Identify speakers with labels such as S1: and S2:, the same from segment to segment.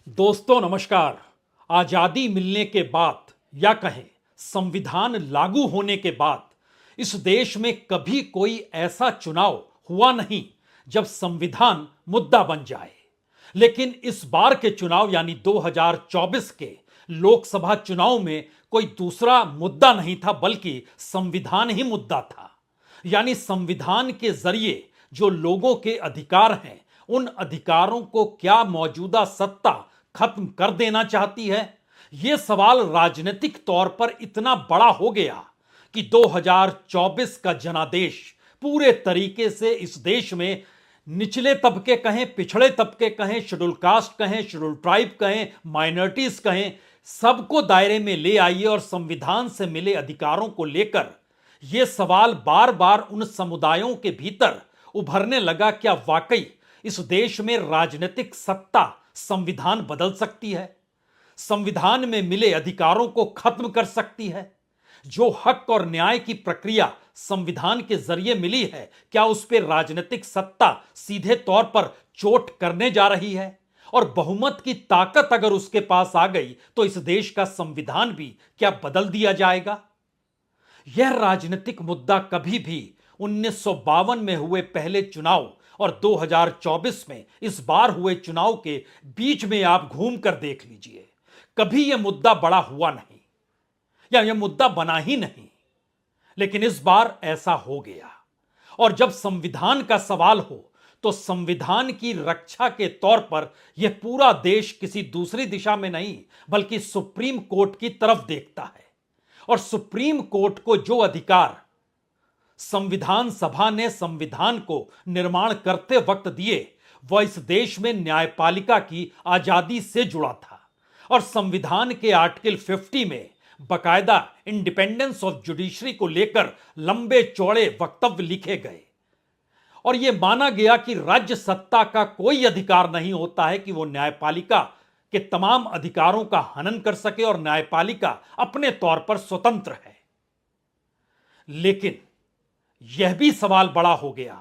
S1: दोस्तों नमस्कार। आजादी मिलने के बाद या कहें संविधान लागू होने के बाद इस देश में कभी कोई ऐसा चुनाव हुआ नहीं जब संविधान मुद्दा बन जाए। लेकिन इस बार के चुनाव यानी 2024 के लोकसभा चुनाव में कोई दूसरा मुद्दा नहीं था बल्कि संविधान ही मुद्दा था। यानी संविधान के जरिए जो लोगों के अधिकार हैं उन अधिकारों को क्या मौजूदा सत्ता खत्म कर देना चाहती है। यह सवाल राजनीतिक तौर पर इतना बड़ा हो गया कि 2024 का जनादेश पूरे तरीके से इस देश में निचले तबके कहें, पिछड़े तबके कहें, शेड्यूल कास्ट कहें, शेड्यूल ट्राइब कहें, माइनॉरिटीज कहें, सबको दायरे में ले आइए और संविधान से मिले अधिकारों को लेकर यह सवाल बार बार उन समुदायों के भीतर उभरने लगा, क्या वाकई इस देश में राजनीतिक सत्ता संविधान बदल सकती है, संविधान में मिले अधिकारों को खत्म कर सकती है। जो हक और न्याय की प्रक्रिया संविधान के जरिए मिली है, क्या उस पर राजनीतिक सत्ता सीधे तौर पर चोट करने जा रही है? और बहुमत की ताकत अगर उसके पास आ गई तो इस देश का संविधान भी क्या बदल दिया जाएगा? यह राजनीतिक मुद्दा कभी भी 1952 में हुए पहले चुनाव और 2024 में इस बार हुए चुनाव के बीच में आप घूम कर देख लीजिए, कभी यह मुद्दा बड़ा हुआ नहीं या यह मुद्दा बना ही नहीं। लेकिन इस बार ऐसा हो गया। और जब संविधान का सवाल हो तो संविधान की रक्षा के तौर पर यह पूरा देश किसी दूसरी दिशा में नहीं बल्कि सुप्रीम कोर्ट की तरफ देखता है। और सुप्रीम कोर्ट को जो अधिकार संविधान सभा ने संविधान को निर्माण करते वक्त दिए वह इस देश में न्यायपालिका की आजादी से जुड़ा था। और संविधान के आर्टिकल 50 में बकायदा इंडिपेंडेंस ऑफ जुडिशरी को लेकर लंबे चौड़े वक्तव्य लिखे गए और यह माना गया कि राज्य सत्ता का कोई अधिकार नहीं होता है कि वो न्यायपालिका के तमाम अधिकारों का हनन कर सके और न्यायपालिका अपने तौर पर स्वतंत्र है। लेकिन यह भी सवाल बड़ा हो गया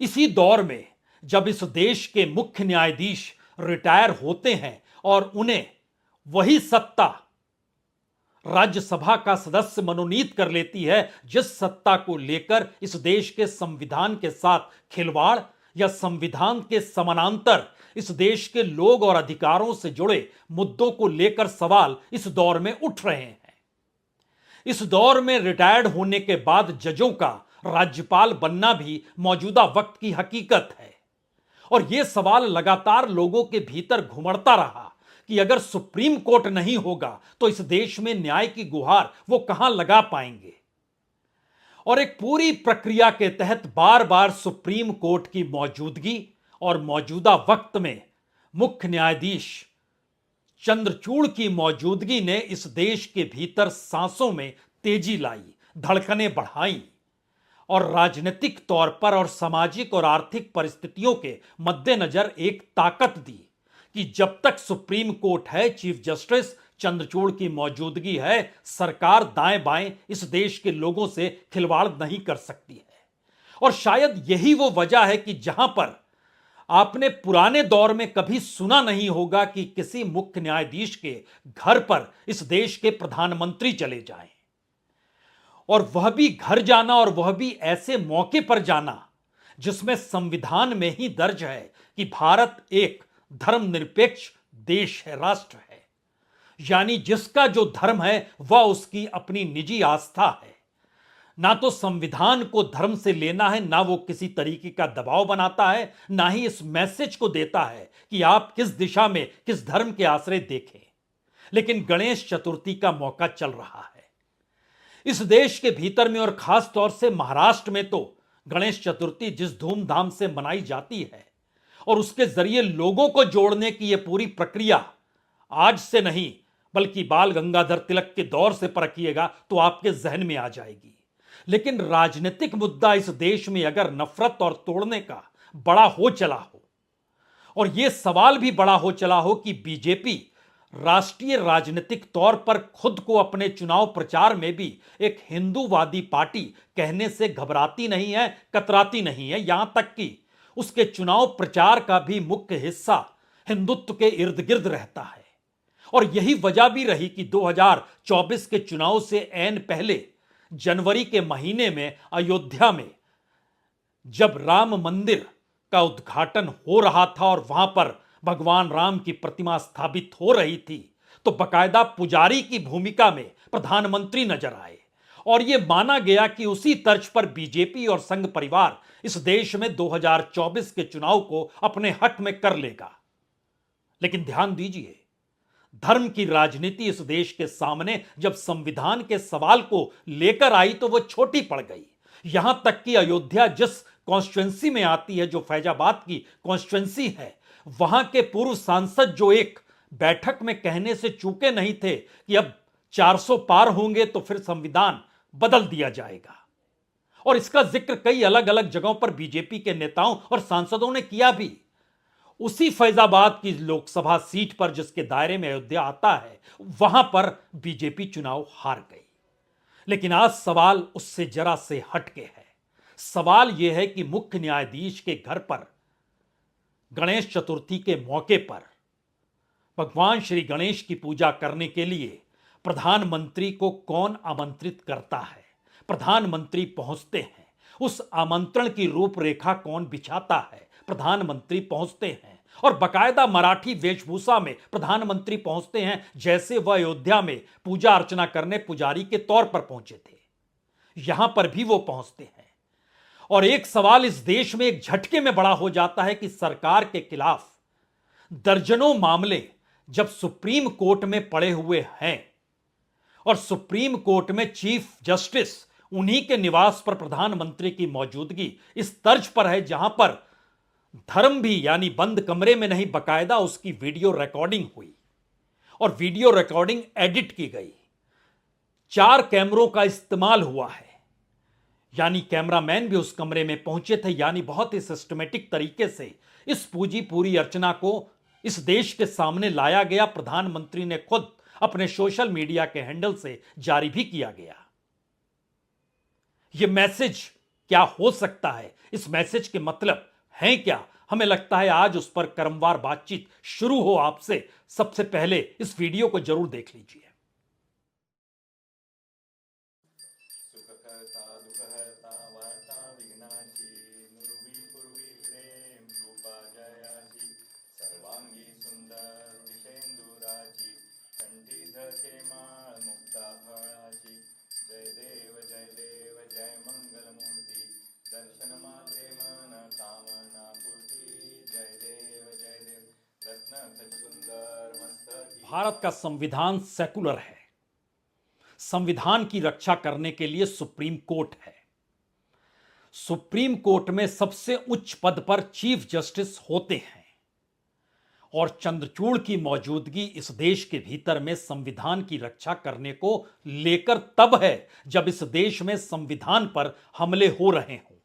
S1: इसी दौर में जब इस देश के मुख्य न्यायाधीश रिटायर होते हैं और उन्हें वही सत्ता राज्यसभा का सदस्य मनोनीत कर लेती है जिस सत्ता को लेकर इस देश के संविधान के साथ खिलवाड़ या संविधान के समानांतर इस देश के लोग और अधिकारों से जुड़े मुद्दों को लेकर सवाल इस दौर में उठ रहे हैं। इस दौर में रिटायर्ड होने के बाद जजों का राज्यपाल बनना भी मौजूदा वक्त की हकीकत है। और यह सवाल लगातार लोगों के भीतर घुमड़ता रहा कि अगर सुप्रीम कोर्ट नहीं होगा तो इस देश में न्याय की गुहार वो कहां लगा पाएंगे। और एक पूरी प्रक्रिया के तहत बार बार सुप्रीम कोर्ट की मौजूदगी और मौजूदा वक्त में मुख्य न्यायाधीश चंद्रचूड़ की मौजूदगी ने इस देश के भीतर सांसों में तेजी लाई, धड़कनें बढ़ाई और राजनीतिक तौर पर और सामाजिक और आर्थिक परिस्थितियों के मद्देनजर एक ताकत दी कि जब तक सुप्रीम कोर्ट है, चीफ जस्टिस चंद्रचूड़ की मौजूदगी है, सरकार दाएं बाएं इस देश के लोगों से खिलवाड़ नहीं कर सकती है। और शायद यही वो वजह है कि जहां पर आपने पुराने दौर में कभी सुना नहीं होगा कि किसी मुख्य न्यायाधीश के घर पर इस देश के प्रधानमंत्री चले जाएं और वह भी घर जाना और वह भी ऐसे मौके पर जाना जिसमें संविधान में ही दर्ज है कि भारत एक धर्मनिरपेक्ष देश है, राष्ट्र है। यानी जिसका जो धर्म है वह उसकी अपनी निजी आस्था है। ना तो संविधान को धर्म से लेना है, ना वो किसी तरीके का दबाव बनाता है, ना ही इस मैसेज को देता है कि आप किस दिशा में किस धर्म के आश्रय देखें। लेकिन गणेश चतुर्थी का मौका चल रहा है इस देश के भीतर में और खास तौर से महाराष्ट्र में तो गणेश चतुर्थी जिस धूमधाम से मनाई जाती है और उसके जरिए लोगों को जोड़ने की यह पूरी प्रक्रिया आज से नहीं बल्कि बाल गंगाधर तिलक के दौर से परखिएगा तो आपके जहन में आ जाएगी। लेकिन राजनीतिक मुद्दा इस देश में अगर नफरत और तोड़ने का बड़ा हो चला हो और यह सवाल भी बड़ा हो चला हो कि बीजेपी राष्ट्रीय राजनीतिक तौर पर खुद को अपने चुनाव प्रचार में भी एक हिंदूवादी पार्टी कहने से घबराती नहीं है, कतराती नहीं है, यहां तक कि उसके चुनाव प्रचार का भी मुख्य हिस्सा हिंदुत्व के इर्द गिर्द रहता है। और यही वजह भी रही कि 2024 के चुनाव से ऐन पहले जनवरी के महीने में अयोध्या में जब राम मंदिर का उद्घाटन हो रहा था और वहां पर भगवान राम की प्रतिमा स्थापित हो रही थी, तो बकायदा पुजारी की भूमिका में प्रधानमंत्री नजर आए और यह माना गया कि उसी तर्ज पर बीजेपी और संघ परिवार इस देश में 2024 के चुनाव को अपने हक में कर लेगा। लेकिन ध्यान दीजिए, धर्म की राजनीति इस देश के सामने जब संविधान के सवाल को लेकर आई तो वह छोटी पड़ गई। यहां तक कि अयोध्या जिस कॉन्स्टिट्युएंसी में आती है, जो फैजाबाद की कॉन्स्टिट्युएंसी है, वहां के पूर्व सांसद जो एक बैठक में कहने से चूके नहीं थे कि अब 400 पार होंगे तो फिर संविधान बदल दिया जाएगा। और इसका जिक्र कई अलग अलग जगहों पर बीजेपी के नेताओं और सांसदों ने किया भी। उसी फैजाबाद की लोकसभा सीट पर जिसके दायरे में अयोध्या आता है, वहां पर बीजेपी चुनाव हार गई। लेकिन आज सवाल उससे जरा से हटके है। सवाल यह है कि मुख्य न्यायाधीश के घर पर गणेश चतुर्थी के मौके पर भगवान श्री गणेश की पूजा करने के लिए प्रधानमंत्री को कौन आमंत्रित करता है। प्रधानमंत्री पहुंचते हैं, उस आमंत्रण की रूपरेखा कौन बिछाता है। प्रधानमंत्री पहुंचते हैं और बकायदा मराठी वेशभूषा में प्रधानमंत्री पहुंचते हैं, जैसे वह अयोध्या में पूजा अर्चना करने पुजारी के तौर पर पहुंचे थे। यहां पर भी वो पहुंचते हैं और एक सवाल इस देश में एक झटके में बड़ा हो जाता है कि सरकार के खिलाफ दर्जनों मामले जब सुप्रीम कोर्ट में पड़े हुए हैं और सुप्रीम कोर्ट में चीफ जस्टिस उन्हीं के निवास पर प्रधानमंत्री की मौजूदगी इस तर्ज पर है, जहां पर धर्म भी यानी बंद कमरे में नहीं, बकायदा उसकी वीडियो रिकॉर्डिंग हुई और वीडियो रिकॉर्डिंग एडिट की गई। 4 कैमरों का इस्तेमाल हुआ है, यानी कैमरामैन भी उस कमरे में पहुंचे थे। यानी बहुत ही सिस्टमेटिक तरीके से इस पूरी अर्चना को इस देश के सामने लाया गया। प्रधानमंत्री ने खुद अपने सोशल मीडिया के हैंडल से जारी भी किया गया। यह मैसेज क्या हो सकता है, इस मैसेज के मतलब है क्या? हमें लगता है आज उस पर क्रमवार बातचीत शुरू हो। आपसे सबसे पहले इस वीडियो को जरूर देख लीजिए। भारत का संविधान सेकुलर है। संविधान की रक्षा करने के लिए सुप्रीम कोर्ट है। सुप्रीम कोर्ट में सबसे उच्च पद पर चीफ जस्टिस होते हैं और चंद्रचूड़ की मौजूदगी इस देश के भीतर में संविधान की रक्षा करने को लेकर तब है जब इस देश में संविधान पर हमले हो रहे हों।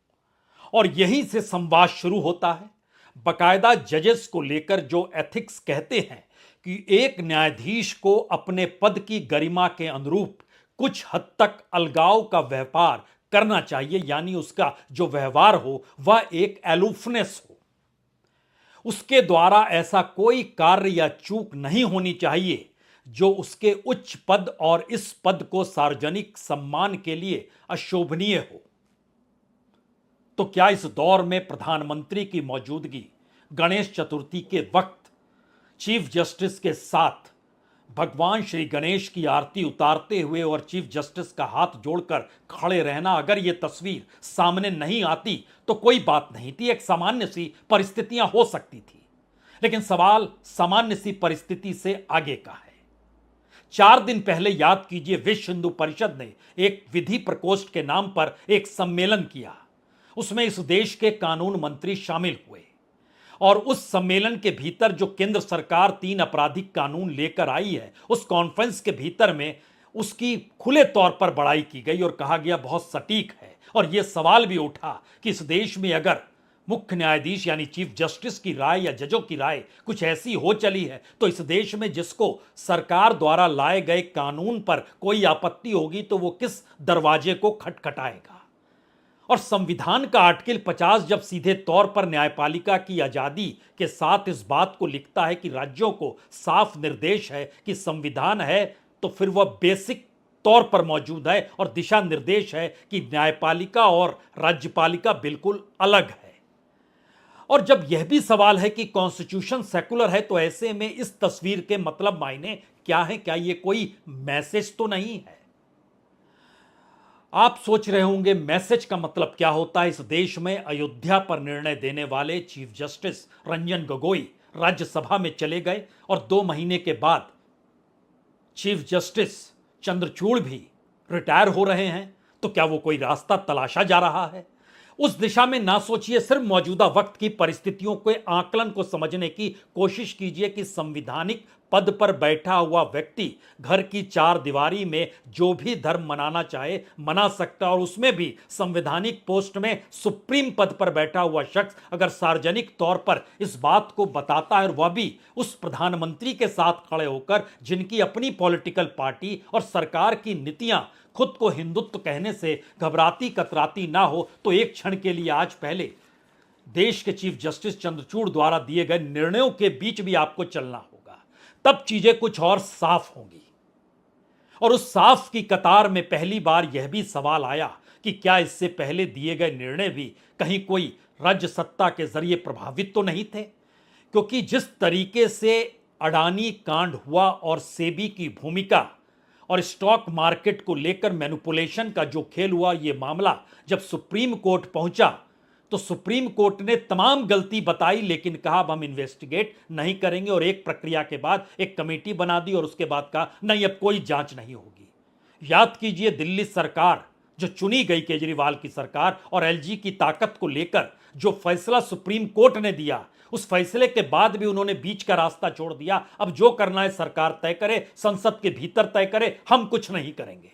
S1: और यहीं से संवाद शुरू होता है। बकायदा जजेस को लेकर जो एथिक्स कहते हैं कि एक न्यायाधीश को अपने पद की गरिमा के अनुरूप कुछ हद तक अलगाव का व्यापार करना चाहिए, यानी उसका जो व्यवहार हो वह एक एलूफनेस हो। उसके द्वारा ऐसा कोई कार्य या चूक नहीं होनी चाहिए जो उसके उच्च पद और इस पद को सार्वजनिक सम्मान के लिए अशोभनीय हो। तो क्या इस दौर में प्रधानमंत्री की मौजूदगी गणेश चतुर्थी के वक्त चीफ जस्टिस के साथ भगवान श्री गणेश की आरती उतारते हुए और चीफ जस्टिस का हाथ जोड़कर खड़े रहना, अगर यह तस्वीर सामने नहीं आती तो कोई बात नहीं थी, एक सामान्य सी परिस्थितियां हो सकती थी। लेकिन सवाल सामान्य सी परिस्थिति से आगे का है। 4 दिन पहले याद कीजिए, विश्व हिंदू परिषद ने एक विधि प्रकोष्ठ के नाम पर एक सम्मेलन किया। उसमें इस देश के कानून मंत्री शामिल हुए और उस सम्मेलन के भीतर जो केंद्र सरकार 3 आपराधिक कानून लेकर आई है, उस कॉन्फ्रेंस के भीतर में उसकी खुले तौर पर बड़ाई की गई और कहा गया बहुत सटीक है। और यह सवाल भी उठा कि इस देश में अगर मुख्य न्यायाधीश यानी चीफ जस्टिस की राय या जजों की राय कुछ ऐसी हो चली है तो इस देश में जिसको सरकार द्वारा लाए गए कानून पर कोई आपत्ति होगी तो वो किस दरवाजे को खटखटाएगा। और संविधान का आर्टिकल 50 जब सीधे तौर पर न्यायपालिका की आजादी के साथ इस बात को लिखता है कि राज्यों को साफ निर्देश है कि संविधान है, तो फिर वह बेसिक तौर पर मौजूद है और दिशा निर्देश है कि न्यायपालिका और राज्यपालिका बिल्कुल अलग है। और जब यह भी सवाल है कि कॉन्स्टिट्यूशन सेकुलर है, तो ऐसे में इस तस्वीर के मतलब मायने क्या है? क्या यह कोई मैसेज तो नहीं है? आप सोच रहे होंगे मैसेज का मतलब क्या होता है। इस देश में अयोध्या पर निर्णय देने वाले चीफ जस्टिस रंजन गोगोई राज्यसभा में चले गए और 2 महीने के बाद चीफ जस्टिस चंद्रचूड़ भी रिटायर हो रहे हैं। तो क्या वो कोई रास्ता तलाशा जा रहा है? उस दिशा में ना सोचिए, सिर्फ मौजूदा वक्त की परिस्थितियों के आकलन को समझने की कोशिश कीजिए कि संविधानिक पद पर बैठा हुआ व्यक्ति घर की 4 दीवारी में जो भी धर्म मनाना चाहे मना सकता है, और उसमें भी संवैधानिक पोस्ट में सुप्रीम पद पर बैठा हुआ शख्स अगर सार्वजनिक तौर पर इस बात को बताता है, और वह भी उस प्रधानमंत्री के साथ खड़े होकर जिनकी अपनी पॉलिटिकल पार्टी और सरकार की नीतियां खुद को हिंदुत्व कहने से घबराती कतराती ना हो, तो एक क्षण के लिए आज पहले देश के चीफ जस्टिस चंद्रचूड़ द्वारा दिए गए निर्णयों के बीच भी आपको चलना होगा। तब चीजें कुछ और साफ होंगी। और उस साफ की कतार में पहली बार यह भी सवाल आया कि क्या इससे पहले दिए गए निर्णय भी कहीं कोई राज्य सत्ता के जरिए प्रभावित तो नहीं थे? क्योंकि जिस तरीके से अडानी कांड हुआ और सेबी की भूमिका और स्टॉक मार्केट को लेकर मैनिपुलेशन का जो खेल हुआ, यह मामला जब सुप्रीम कोर्ट पहुंचा तो सुप्रीम कोर्ट ने तमाम गलती बताई, लेकिन कहा अब हम इन्वेस्टिगेट नहीं करेंगे, और एक प्रक्रिया के बाद एक कमेटी बना दी और उसके बाद कहा नहीं, अब कोई जांच नहीं होगी। याद कीजिए, दिल्ली सरकार जो चुनी गई केजरीवाल की सरकार और एलजी की ताकत को लेकर जो फैसला सुप्रीम कोर्ट ने दिया, उस फैसले के बाद भी उन्होंने बीच का रास्ता छोड़ दिया। अब जो करना है सरकार तय करे, संसद के भीतर तय करे, हम कुछ नहीं करेंगे।